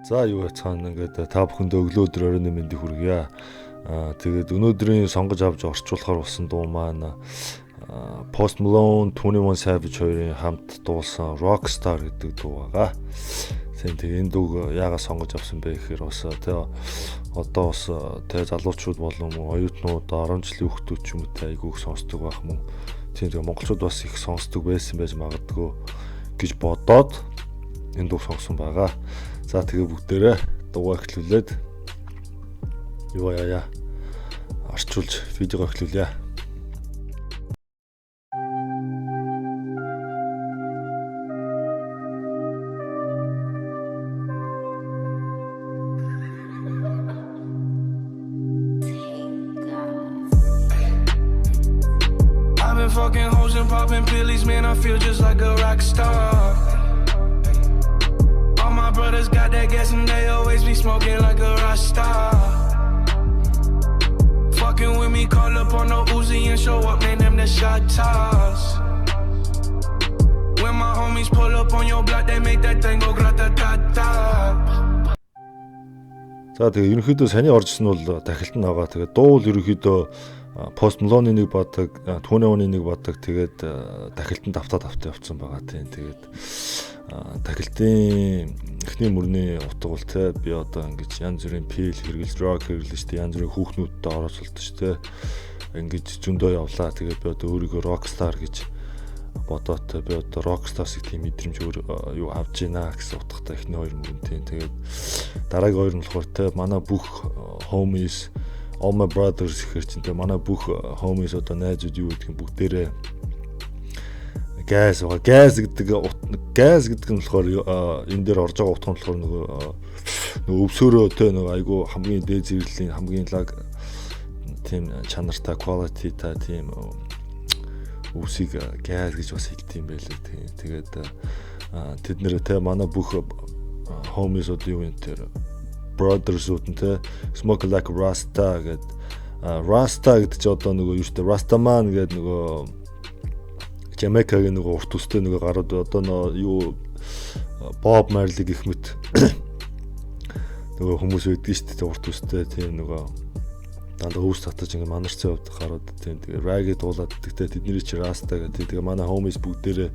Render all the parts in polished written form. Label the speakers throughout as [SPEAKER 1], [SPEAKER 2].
[SPEAKER 1] За юу яцгаана ингээд та бүхэндээ өглөө өдөр оройн мэндийг хүргье. Тэгээд өнөөдрийн сонгож авч орчуулахаар болсон дуу маань Post Malone 21 Savage хоёрын хамт дуулсан Rockstar гэдэг дуу байгаа. Тэгээ энэ дууг яагаад сонгож авсан бэ гэхээр бас одоо бас залуучууд болон оюутнууд 10 жилийн хүүхдүүд ч юм уу айгүйх сонсдог байх мөн. Тэгээ монголчууд бас их сонсдог байсан байж магадгүй гэж бодоод энэ дуу сонгосон байгаа. За тэгээ бүгдээрээ дуугаа эхлүүлээд юу яа орчуулж видеого эхлүүлье.
[SPEAKER 2] I've been fucking hoes and popping pillies, man, I feel just like a rock star. My brothers got that gas and they always be smoking like a Rasta. Fucking with me, call up on the Uzi and show up, man, them the shot toss. When my homies pull up on your block, they make that thing go grata-ta-ta.
[SPEAKER 1] За тэгээ ерөнхийдөө саний оржсэн бол дахилт нь байгаа. Тэгээ дуу бол ерөнхийдөө Post Malone-ы нэг бадаг, 21-ны нэг бадаг, тэгээд дахилтанд автаа явцсан байгаа тийм. Тэгээд дахилтын эхний мөрний утга бол те би одоо ингэж янз бүрийн пил хэрэглэж рок хэрэглэж те янз бүрийн хүүхнүүдтэй оролцолдог ч те ингэж зөндөө явлаа. Тэгээд би одоо өөрийгөө rockstar гэж бодоод би одоо rockstar-ыг тийм мэдрэмж юу авч гинэ гэсэн утгатай эхний хоёр мөрөн тийм. Тэгээд дараагийн хоёр нь болохоор те манай бүх homies, all my brothers гэхэр чинь те манай бүх homies одоо найзууд юу гэдгийг бүгдээрээ газ гэдэг нь болохоор энэ дээр орж байгаа утга нь болохоор нөгөө өвсөөрөө те нөгөө айгу хамгийн дээд зэрэглэлийн хамгийн лаг тийм чанартай quality та тийм үсийг газ гэж бас хэлдэг юм байлээ. Тэгээд тэд нэр те манай бүх homies-ууд юу энэ тэр brothers-ууд те smoke like Rasta гэдэг Rasta гэдэг чи одоо нөгөө юу штэ Rastaman гэдэг нөгөө Jamaica-гийн нөгөө урт үстэй нөгөө гарууд одоо нөгөө юу Bob Marley гэх мэт нөгөө хүмүүс байдаг шүү дээ урт үстэй тийм нөгөө дандаа хөөс татаж ингээ манарцсан явдаг гарууд тийм тэгээ reggae дуулаад тэгтээ тэдний чи Rasta гэдэг тэгээ манай homies бүгдээрээ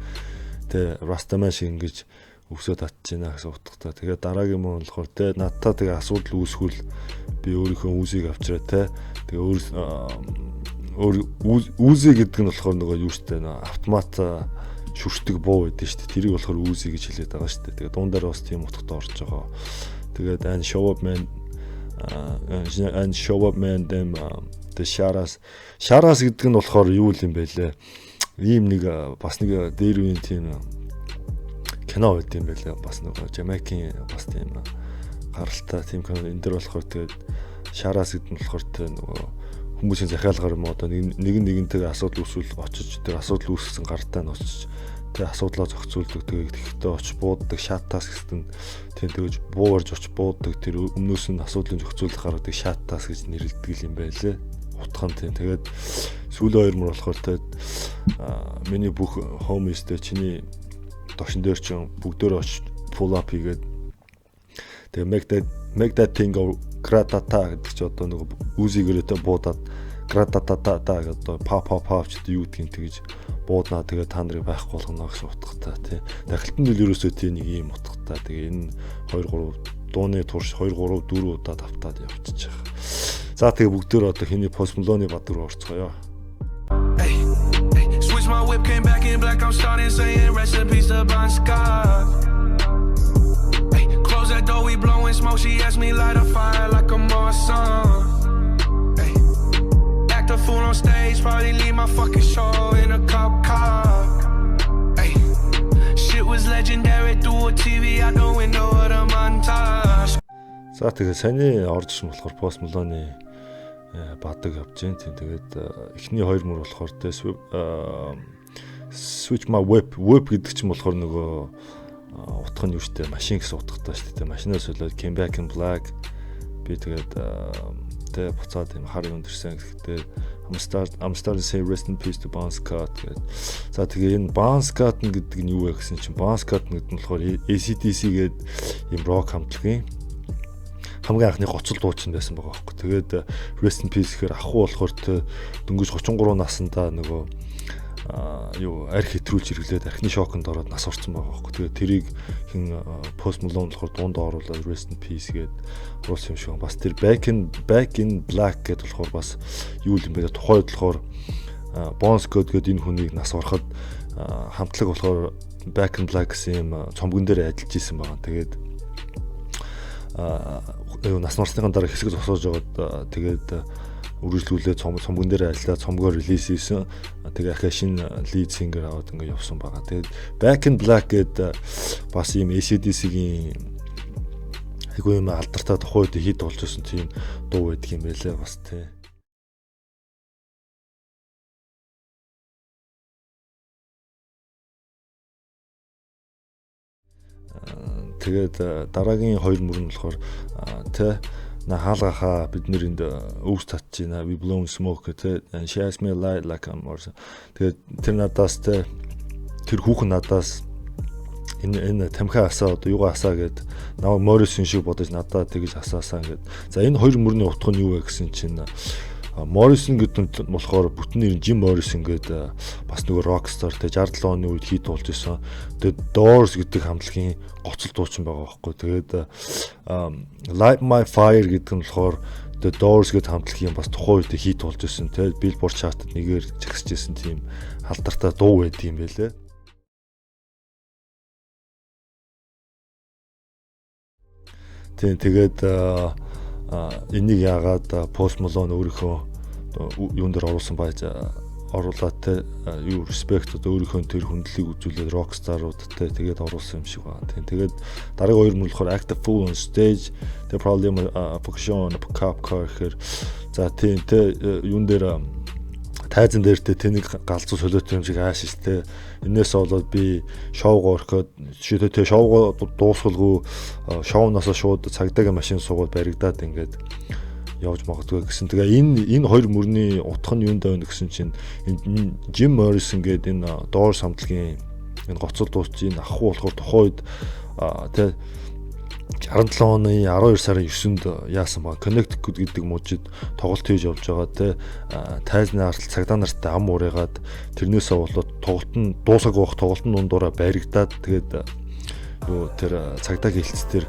[SPEAKER 1] тэ Rastaman шиг ингэж өвсөө татж байна гэсэн утгатай. Тэгээ дараагийн мөн болохоор тэ надтай тэгээ асуудал үүсгүүл би өөрийнхөө үүсийг авчраа тэ тэгээ Узи гэдэг нь болохоор нөгөө юу штэ автомат шүршдэг буу байдаг штэ. Тэрийг болохоор Узи гэж хэлээд байгаа штэ. Тэгээ дундаар бас тийм утгатай орж байгаа. Тэгээд and show up man them the sharas гэдэг нь болохоор юу юм бэ лээ. Ийм нэг бас нэг дээр үеийн тийм кино байт юм байлаа. Бас нөгөө Jamaican бас тийм гаралтай тийм кино энэ дэр болохоор тэгээд sharas гэдэг нь болохоор тэ нөгөө хүмүүсийн захиалгаар юм одоо нэгэнтэйгээ асуудал үүсвэл очиж тэр асуудал үүсгэсэн гартаа нь очиж тэр асуудлаа зохицуулдаг тэгээд тэгэхдээ очиж бууддаг шатаас гэсэн тийм тэгэж буугарж очиж бууддаг тэр өмнөөс нь асуудлыг зохицуулах гаргадаг шатаас гэж нэрлэдэг юм байлээ. Утга нь тийм тэгээд сүүлийн хоёр мөр болохоор тэгээд миний бүх homies-тэй чиний дошин дээр чинь бүгдөө очиж pull up хийгээд тэгээд make that thing go gratata гэдэг чи одоо нэг үзигээрээ буудаад gratata гэдэг одоо pop ч юу гэдгийг тэгж бууднаа тэгээ та нарыг байхгүй болгоно гэсэн утгатай тий. Дахилтанд л ерөөсөө тий нэг ийм утгатай. Тэгээ энэ 2 3 дууны турш 2 3 4 удаа давтаад явчихж байгаа. За тэгээ бүгдээр одоо хэний Post Malone-ы бадар руу орцгоё.
[SPEAKER 2] Switch my whip came back in black, I'm starting saying recipes to Bon Scott. Close that door, we blowing smoke. She asked me light a fire like a Marsan. Act a fool on stage, probably leave my fucking show in a cop car. Shit was legendary through a TV out the window of the montage.
[SPEAKER 1] За тэгээ саний орж ирсэн болохоор Post Malone-ы бадаг явж гин. Тэгээд эхний хоёр мөр болохоор тэ switch my whip гэдэг чинь болохоор нөгөө утга нь юу штэ машин гэсэн утгатай штэ машинаас солиод came back in black би тэгээд тэ буцаад юм хар өндөрсөн гэхдээ I'm starting to say rest in peace to Bon Scott гэдэг. За тэгээ энэ Bon Scott гэдэг нь юу вэ гэсэн чинь Bon Scott гэдэг нь болохоор AC/DC гэдэг юм рок хамтлагийн хамгийн анхны гоцол дуучин байсан байгаа байхгүй. Тэгээд Rest in Peace гэхээр ахуу болохоор тэ дөнгөж 33 наснда нөгөө арх хэтрүүлж ирэглээд архины шоконд ороод нас орсон байгаа байхгүй. Тэгээд тэрийг хин Post Malone болохоор дунд оруулаад Rest in Peace гээд оруулсан юм шиг. Бас тэр Back in Black гэдэг болохоор бас юу юм бэ? Тухайд болохоор Bon Scott гэдэг энэ хүнийг нас ороход хамтлаг болохоор Back in Black гэсэн юм цомгон дээр ажиллаж исэн байгаа. Тэгээд нас марсныхаа дараа хэсэг зогсоож байгаад тэгээд үргэлжлүүлээд цомгон дээр ажиллаад цомгоор релиз хийсэн. Тэгээ ахаа шинэ lead singer аваад ингээд явсан байгаа. Тэгээд Back in Black гэдэг бас ийм AC/DC-гийн айгүй юм алдартай тухайд хит болж байсан тийм дуу байдаг юм байлээ бас тий. Тэгээд дараагийн хоёр мөр нь болохоор тий на хаалгахаа бид нэр энд өвс татж байна. We blown smoke гэдэг. She asked me a light like I'm or. Тэгээд тэр надаас тэр хүүхэн надаас энэ тамхи асаа одоо юугаа асаа гэд наваа Morrison шиг бодож надад тэгж асаасан гэд. За энэ хоёр мөрний утга нь юу вэ гэсэн чинь Morrison гэдэг нь болохоор бүтэн нэр Jim Morrison гэдэг бас нөгөө rockstar те 67 оны үед хит болж исэн. Тэгээд Doors гэдэг хамтлагийн гоцол дуучин байгаа байхгүй. Тэгээд Light My Fire гэдэг нь болохоор The Doors гэдэг хамтлагийн бас тухайн үед хит болж исэн. Тэгээд Billboard chart-д нэгээр зэгсэжсэн тийм алдартай дуу байдаг юм байлээ. Тэгээд энийг яагаад Post Malone өөрийнхөө юун дээр оруулсан байж оруулаад те юу respect одоо өөрийнхөө тэр хүндлийг үзүүлээд rockstar-уудтай тэгээд оруулсан юм шиг байна. Тэгээд дараагийн хоёр мөр болохоор Act a Fool on Stage, the problem focus on cop car гэхээр за тийм те юун дээр тайзан дээр те тэнийг галзуу солиотой юм шиг ааш штэ. Энээс болоод би шоуг ороход жишээ те шоуг дуусгалгүй шоунаас шууд цагдаагийн машин суугаад баригдаад ингээд явж магадгүй гэсэн. Тэгээ энэ хоёр мөрний утга нь юунд байна гэсэн чинь Jim Morrison гэдэг энэ Doors хамтлагийн энэ гоцол дуусч энэ ахгүй болохоор тухайд тэ 67 оны 12 сарын 9-нд яасан баг Connecticut гэдэг мужид тоглолт хийж явж байгаа те тайзны артал цагдаа нартай ам ураагаад тэрнээсээ болоод тоглолт нь дуусаагүй байх тоглолтын дундуура баригдаад тэгээд юу тэр цагдаагийн хэлцээр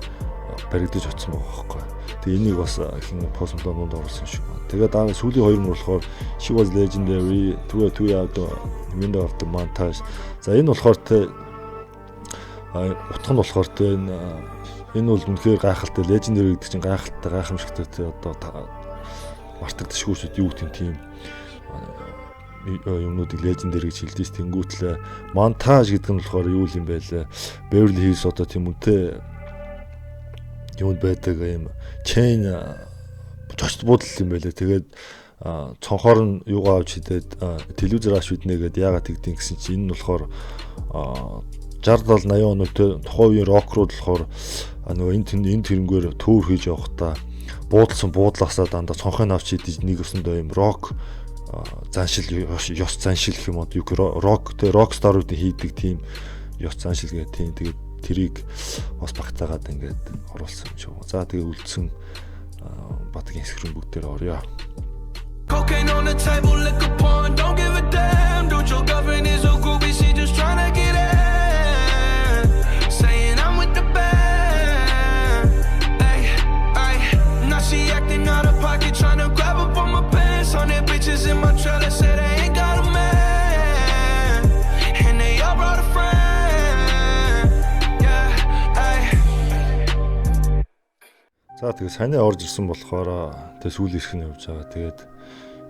[SPEAKER 1] баригдаж очсон байгаа байхгүй. Тэгээ энийг бас хин Post Malone-д оруулсан шиг байна. Тэгээд дараа сүүлийн хоёр мөр болохоор She Was Legendary, Two Out the Window of the Montage. За энэ болохоор те утга нь болохоор те энэ бол үнэхээр гайхалтай Legendary гэдэг чинь гайхалтай гайхамшигтай те одоо мартагдашгүй шүү юу гэдэг тийм юмнуудыг Legendary гэж хэлдэж тэнгүүтлээ. Montage гэдэг нь болохоор юу юм бэ лээ? Beverly Hills одоо тийм үнтэй юунд байдаг юм chain жочд буудал юм байлээ. Тэгээд цонхоор нь юугаа авч хидээд телевизээр авч биднэ гэдээ яагаад тэгдэв гэсэн чинь энэ нь болохоор 60 70 80 онууд тухайн үеийн рок руу болохоор нөгөө энэ тэрнгээр төөр хийж явахдаа буудалсан буудлаасаа дандаа цонхыг авч хидэж нэг өсөндөө юм рок заншил ёс заншил гэх юм уу юу рок те рок старуудын хийдэг тийм ёс заншил гэх тийм тэгээд тэрийг бас багтаагаад ингээд оруулсан юм шиг. За тэгээ үлдсэн батгийн хэсгэрэн бүгдээр орё.
[SPEAKER 2] Cocaine on the table, liquor porn, don't give a damn. Dude, your girlfriend is a groupie, she just tryna get in. Saying I'm with the band. Ay, ay, now she acting out of pocket, tryna grab up on my pants. 100 bitches in my trailer, say they ain't got a man. And they all brought a friend.
[SPEAKER 1] За тэгээ сайн орж ирсэн болохоор тэгээ сүүл ирэх нь явж байгаа. Тэгээд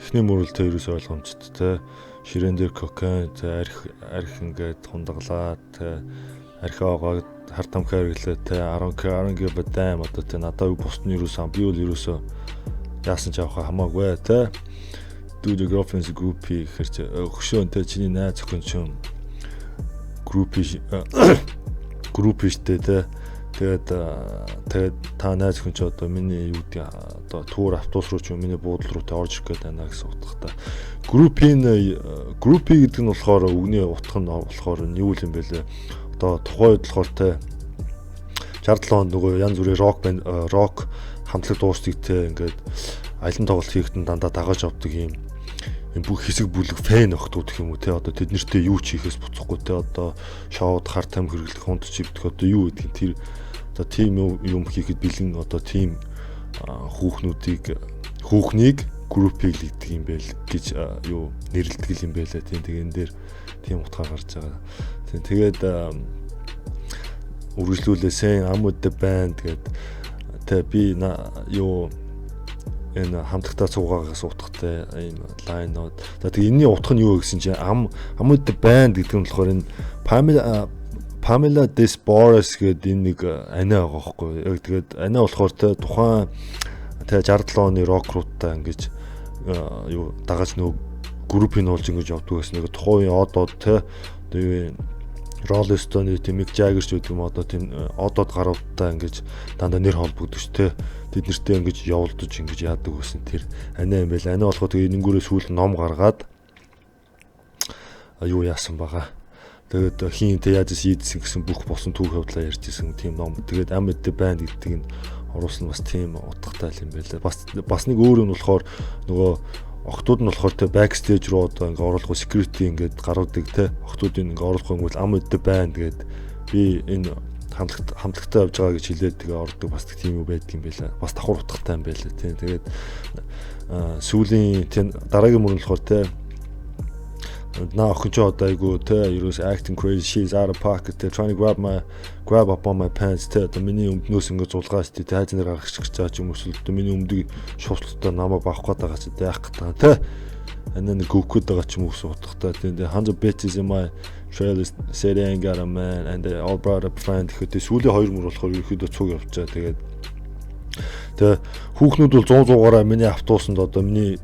[SPEAKER 1] эхний мөрөлтөө ерөөсөө ойлгомжтой те ширээн дээр кокаин те арх ингээд хундаглаад те архиогоод хар тамхи хэрэглээ те 10 give a damn одоо те надад бусд нь ерөөсөө би бол ерөөсөө яасан ч авах хамаагүй те do the girlfriend's groupie гэхэрч өгшөөн те чиний найз охин ч юм groupie штэ те тэгээд та найз хүн ч одоо миний юу гэдэг одоо тур автобус руу ч юм миний буудлын руу орж ирэх гээд байна гэсэн утгатай. Groupie гэдэг нь болохоор үгний утга нь болохоор юу юм бэ лээ. Одоо тухайд болохоор те 67 онд нөгөө янз бүрийн рок хамтлаг дуустыг те ингээд алин тоглолт хийхдээ дандаа дагаж авдаг юм бүх хэсэг бүлэг фэн өгдөг гэх юм уу те одоо тэд нэртэй юу ч хийхээс буцахгүй те одоо шоуд хар там хэрэглэх хонд чивдэх одоо юу гэдэг тэр одоо тим юм хийхэд бэлэн одоо тим хүүхнийг группийг лийдэг юм байл гэж юу нэрлэдэг юм байлаа тийм тэгэн дээр тийм утгаар гарч байгаа. Тэгээд үргэлжлүүлээсэн Amud the Band гэдэг тэ би юу энэ хамтлагтаа цугаагаас утгатай ийм лайнууд. Тэгээд энэний утга нь юу гэсэн чинь Amud the Band гэдэг нь болохоор энэ Pamela Des Barres гэдэг энэ нэг анаа байгаа байхгүй. Яг тэгээд анаа болохоор тэ тухайн тэ 67 оны рок руудаа ингэж юу дагаж нөгөө группийг нуулж ингэж явдаг гэсэн нэг тухайн одод тэ тэгээ Rolling Stone тийм Mick Jagger ч гэдэг юм одоо тийм одод гаруудтай ингэж дандаа нэр холбогдож тэ тэд нэртэй ингэж явуулдаж ингэж яадаг гэсэн тэр анаа юм байл. Анаа болохоо тэгээ нэнгүүрээ сүүл ном гаргаад юу яасан байгаа. Тэгээд хин тэ яаж ийдсэн гэсэн бүх болсон түүх явдлаа ярьжсэн тийм ном. Тэгээд Amud the Band гэдэг нь оруулсан бас тийм утгатай юм байлаа. Бас нэг өөр юм болохоор нөгөө охтууд нь болохоор тэ backstage руу одоо ингээ оруулах security ингээд гаруудаг тэ охтуудын ингээ оруулах юм бол Amud the Band гэдэг би энэ хамтлагтай явж байгаа гэж хэлээд тэгээ ордог бас тийм юу байдаг юм байлаа. Бас давхар утгатай юм байлаа тийм. Тэгээд сүүлийн тийм дараагийн мөр нь болохоор тэ наа охин ч одоо айгу тэ ерөөс acting crazy she's out of pocket тэ trying to grab up on my pants тэ одоо миний өмднөөс ингээ зулгаас тэ хайз нэр гаргах гэж байгаа ч юм уу эсвэл миний өмдөг шууцлалтаа намайг бавах гээд байгаа ч тэ яах гэдэг тэ анаа нэг гүгкэд байгаа ч юм уу гэсэн утгатай тэ 100 bitches in my trailer said I ain't got a man and they all brought up friend гэхэд сүүлийн хоёр мөр болохоор ерөөхдөө цуг явчаа тэгээд тэ хүүхнүүд бол 100-100-аараа миний автобусанд одоо миний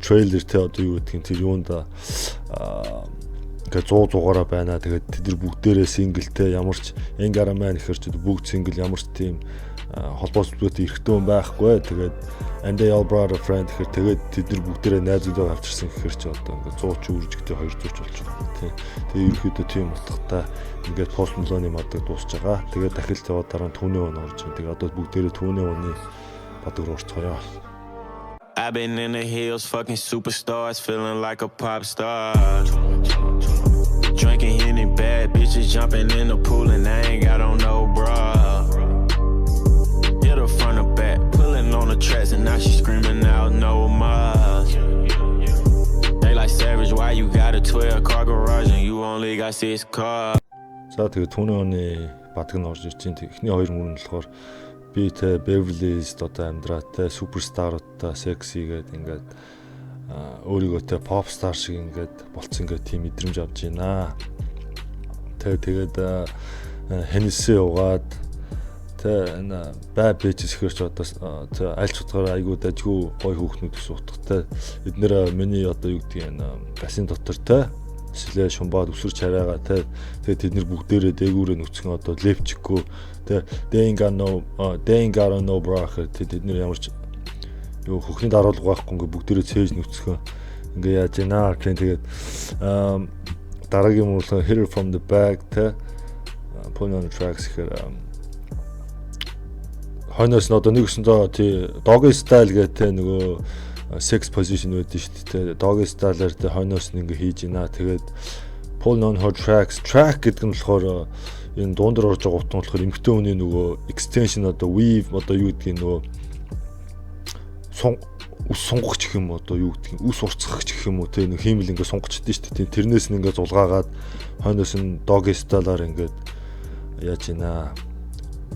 [SPEAKER 1] трейлер тэ одоо юу гэдгийг тэр юунд ингээ 100-100-аараа байна. Тэгээд тэд нар бүгдээрээ синглтэй ямар ч Engaramman ихэр ч бүгд сингл ямар ч тийм холбоотой эрхтэн хүн байхгүй. Тэгээд and they all brought a friend гэхээр тэгээд тэд нар бүгдээрээ найзуудаа авчирсан гэхээр ч одоо ингээ 100 ч үржигтэй 200 ч болж байгаа тийм. Тэгээд ерөөхдөө тийм утгатай ингээд Post Malone мадаг дуусж байгаа. Тэгээд дахил яваад дараа нь түүний өн орж байгаа. Тэгээд одоо бүгдээрээ түүний өний бадаг руу орцгоё.
[SPEAKER 2] I've been in the hills, fucking superstars, feeling like a pop star. Drinking any bad bitches, jumping in the pool, and I ain't got on no bra. Hit her front or back, pulling on the tracks, and now she screaming out no more. They like Savage, why you got a 12-car garage and you only got 6 cars?
[SPEAKER 1] За тэгээд түүний оны бадаг нь орж ирж байна. Эхний хоёр мөр нь болохоор би тэ Beverly Hills одоо амьдраатай суперстаруудтай секси гэдэг ингээд өөрийгөө тэ попстар шиг ингээд болцсон ингээд тийм мэдрэмж авч байна. Тэгээд Hennessy угаад тэ бай бэжс ихэрч одоо тэ аль чутгаар айгуу дажгүй гой хүүхнүүд гэсэн утгатай эднэр миний одоо юу гэдгийг бассейн дотор тэ слэ шумбаад өсөрч хараагаа тэ тэгээд тэд нар бүгдээрээ дээгүүрээ нүцгэн одоо левчггүй тэ they ain't got no bra тэд нар ямар ч юу хөхний даруулга байхгүй ингээ бүгдээрээ цээж нүцгэн ингээ яаж яана тэгээд дараагийн мөрлө hit from the back тэ put on the tracks гэхээр хойноос нь одоо нэг өсөндөө тий doggy style гэх тэ нөгөө sex position үүдэн шүү дээ. Doggy style-аар тэ хойноос нь ингээ хийж ийна. Тэгээд pull on her track гэдэг нь болохоор энэ дуундар орж байгаа утга нь болохоор эмхтэн хүний нөгөө extension одоо weave одоо юу гэдгийг нөгөө ус сунгах гэх юм одоо юу гэдгийг ус урцгах гэх юм уу тэ нэг хиймэл ингээ сунгачдээ шүү дээ. Тэрнээс нь ингээ зулгаагаад хойноос нь doggy style-аар ингээд яаж ийна.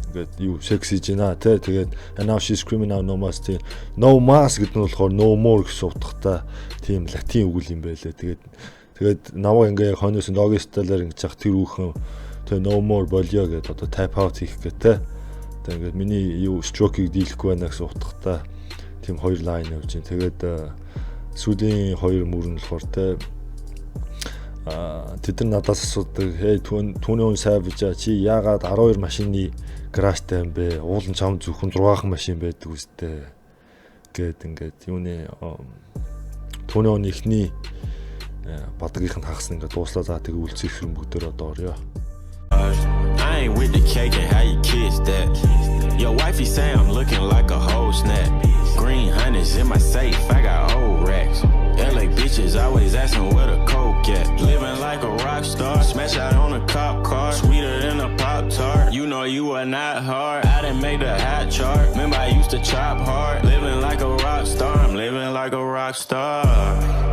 [SPEAKER 1] Ингээд юу секси жина тэ тэгээд and now she's screaming out no mas тэ no mas гэдэг нь болохоор no more гэсэн утгатай тийм латин үг юм байлаа. Тэгээд наваа ингээ хойноос нь doggy style-аар ингэж явах тэр үхэн тэ no more болё гэдэг одоо tap out хийх гэх тэ. Тэгээд миний юу stroke-ийг дийлэхгүй байна гэсэн утгатай тийм хоёр лайн явж байна. Тэгээд сүүлийн хоёр мөр нь болохоор тэ тэд нар надаас асуудаг hey түүний хүн сайвж чи яагаад 12 машины краштай юм бэ? Уулын чам зөвхөн 6хан машин байдаг үстэй гэд ингээд юуны түүний хүн ихний бадгийнх нь хагас ингээд дууслаа за тэгээ үлцэх хэрэг бүгдээр одоо орё.
[SPEAKER 3] I ain't with the cake and how you kiss that. Your wifey say I'm looking like a whole snap. Green honey's in my safe, I got old racks. LA bitches always asking where the coke at. Living like a rock star, smash out on a cop car. Sweeter than a Pop-Tart, you know you are not hard. I didn't make the hot chart, remember I used to chop hard. Living like a rock star, I'm living like a rock star.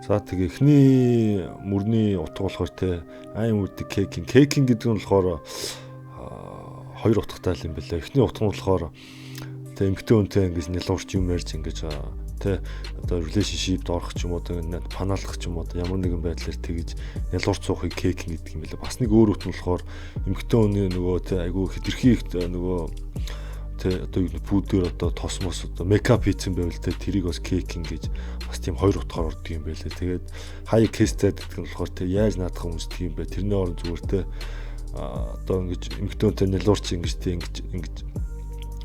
[SPEAKER 1] За тэгээ эхний мөрний утга болохоор те I'm with the caking гэдэг нь болохоор хоёр утгатай юм байлаа. Эхний утга нь болохоор те эмгтэн үнтэй ингэж нялуурч юм ярьж ингэж те одоо relationship-д орох ч юм уу одоо панаалах ч юм уу ямар нэгэн байдлаар тэгэж нялуурч суухыг caking гэдэг юм байлаа. Бас нэг өөр утга нь болохоор эмгтэн үний нөгөө те айгүй хэтэрхий нөгөө тэ одоо юу пүүдээр одоо тосмос одоо мейкап хийсэн байвал тэ тэрийг бас кейкинг гэж бас тийм хоёр утгаар ордог юм байлээ. Тэгээд хай кэстэд гэдэг нь болохоор тэ яаж наадах хүмүүсдэг юм бэ? Тэрний орон зүгээр тэ одоо ингэж эмгтөөнтэй нялуурч ингэж тэ ингэж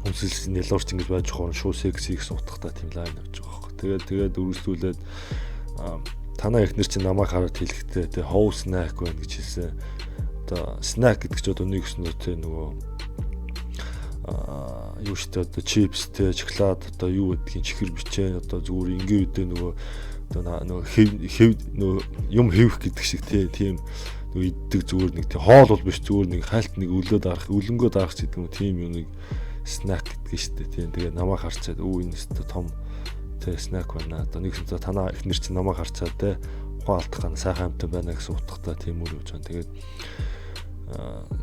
[SPEAKER 1] өмсөлс нялуурч ингэж байж хоорон шуу секси гэсэн утгатай тийм лайн явж байгаа байхгүй. Тэгээд үргэлжлүүлээд танаа ихнэр чинь намайг хараад хэлэхдээ тэ how snack байна гэж хэлсэн. Одоо snack гэдэг чинь одоо нэг өснөө тэ нөгөө юу штэ одоо чипстэй шоколад одоо юу гэдгийг чихэр бичээ одоо зүгээр ингийн үедээ нөгөө одоо хэв юм хэвх гэдэг шиг тийм нөгөө иддэг зүгээр нэг тийм хоол бол биш зүгээр нэг хальт нэг өлөнгөө дарах гэдэг юм тийм юмыг снак гэдэг штэ тийм тэгээ намайг харцаад энэ өстө том тэ снак байна одоо нэг хэвээр танаа ихнэр чинь намайг харцаад тэ ухаан алдах гана сайхан амтан байна гэсэн утгатай тийм үр явж байгаа. Тэгээд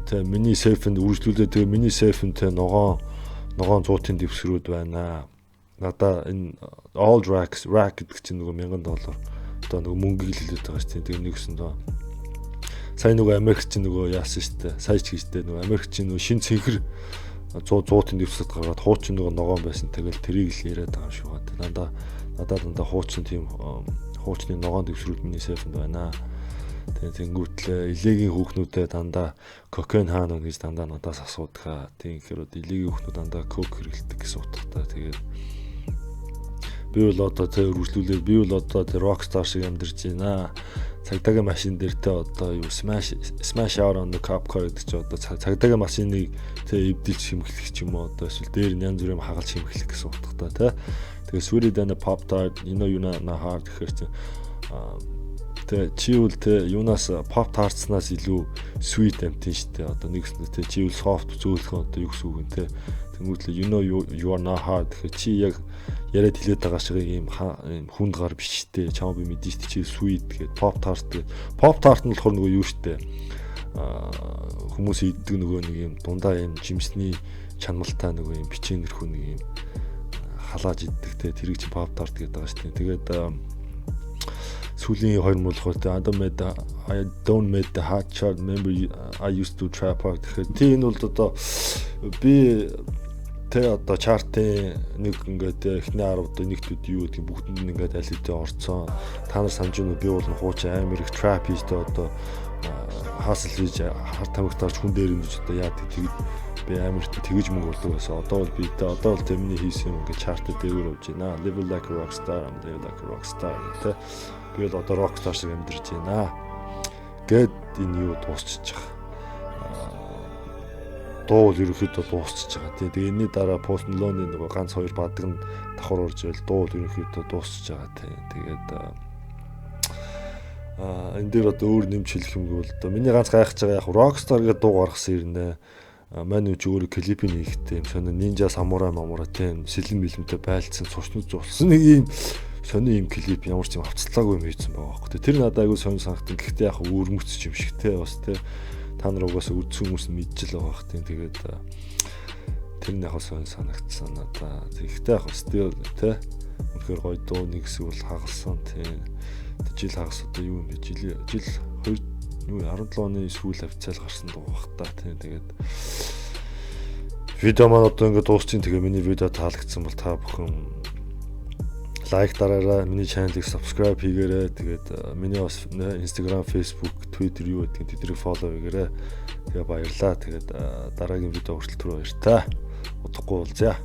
[SPEAKER 1] тэ миний сейфэнд үргэлжлүүлээ тэгээ миний сейфэнтэй ногоон 100-ын дэвсгэрүүд байна. Надаа энэ all rack гэдэг чинь нөгөө $1000 одоо нөгөө мөнгө хэлээд байгаа шүү дээ. Тэгээ нэгсэн доо. Сайн нөгөө Америкч нөгөө яасан шүү дээ. Сайн ч гэжтэй нөгөө Америкч нөгөө шин цэнхэр 100-ын дэвсгэрд гаргаад хуучин нөгөө ногоон байсан. Тэгэл тэрийг л яриад байгаа юм шиг байна. Дандаа хуучин тийм хуучны ногоон дэвсгэрүүд миний сейфэнд байна. Тэнгүүтлээ илээгийн хүүхнүүдэд дандаа кокаин хаана гэж дандаа надаас асуудгаа. Тийм ихээр илээгийн хүүхнүүд дандаа кок хэрэглэдэг гэсэн утгатай. Тэгээд би бол одоо тэ үргэлжлүүлээд би бол одоо тэ rockstar шиг амьдарч байна. Цагдаагийн машин дээр тэ одоо юу smash out on the cop car гэдэг чи одоо цагдаагийн машиныг тэ эвдэлж шимгэлэх ч юм уу одоо эсвэл дээр нь янз бүрийн хагалж шимгэлэх гэсэн утгатай тэ. Тэгээд sweeter than a Pop-Tart you know hard гэхээр чи тэ чивэл тэ юунаас pop tarts-наас илүү sweet амтэн штэ одоо нэгснэ тэ чивэл soft зөөлхөн одоо юу гэсэн үг юм тэ тэнгүүтлээ you know you are not hard гэхээр чи яг яриад хэлээд байгаа шиг ийм хүнд гар биш штэ чам би мэдэн штэ чи sweet гэхэд pop tart нь болохоор нөгөө юу штэ хүмүүс иддэг нөгөө нэг юм дундаа юм жимсний чанамалтай нөгөө юм бичээнэрхүү нэг юм халааж иддэг тэ тэрийг чи pop tart гэдэг байгаа штэ тэгээд сүүлийн 2 муулхууд I don't make the hot chart remember I used to trap out гэхэд тийм энэ бол одоо би тэ одоо чартын нэг ингээд эхний 10 одоо нэгтүүд юу гэдэг бүгдэнд нь ингээд аль хэдийн орцсон та нар санаж байна уу би бол хуучин амар их trap хийжтэй одоо хасл хийж хар тамхитаарч хүн дээр ингэж одоо яа тэгээд би амар тэгэж мөнгө болдог байсан одоо бол би одоо бол тэмний хийсэн юм ингээд чартад дээгүүр явж байна live like a rockstar I'm live like a rockstar тэ би бол одоо rockstar шиг амьдарч байна гэд энэ юу дуусчих байгаа. Дуу бол ерөнхийдөө дуусчих байгаа. Тэгээ энэний дараа Post Malone-ийн нөгөө ганц 2 бадаг нь давхар орж ирэл дуу бол ерөнхийдөө дуусчих байгаа. Тэгээд энэ дээр одоо өөр нэмж хэлэх юм бол одоо миний ганц гайхаж байгаа яг rockstar гэдэг дуу гаргасан ирнэ. Мань үуч өөрөө клипийг хийхдээ юм сонио ninja samurai тийм сэлэн бэлэмтэй байлцсан цочнууд зулсан нэг юм сони юм клип ямар ч юм авцлаагүй юм хийсэн байгаа байхгүй. Тэр надад айгүй сонь санагдсан. Гэхдээ яг өөрмөцч юм шиг те бас те та нар угаас үдсэн хүмүүс нь мэдчихэл байгаа байх тийм. Тэгээд тэр нь яг сонь санагдсан надад. Тэгэхдээ яг стил те үнэхээр гоё дуу нэг эсвэл хагалсан тийм. Жил хагас одоо юу юм бэ? Жил 17 оны сүүл авцаал гарсан дуу бах та тийм. Тэгээд видео маань одоо ингээд дуусчих. Тэгээ миний видео таалагдсан бол та бүхэн лайк дараарай, миний чаналыг subscribe хийгээрэй. Тэгээд миний бас Instagram, Facebook, Twitter юу гэдгийг тэднийг follow хийгээрэй. Тэгээ баярлалаа. Тэгээд дараагийн видео хүртэл баяртай. Удахгүй уулзъя.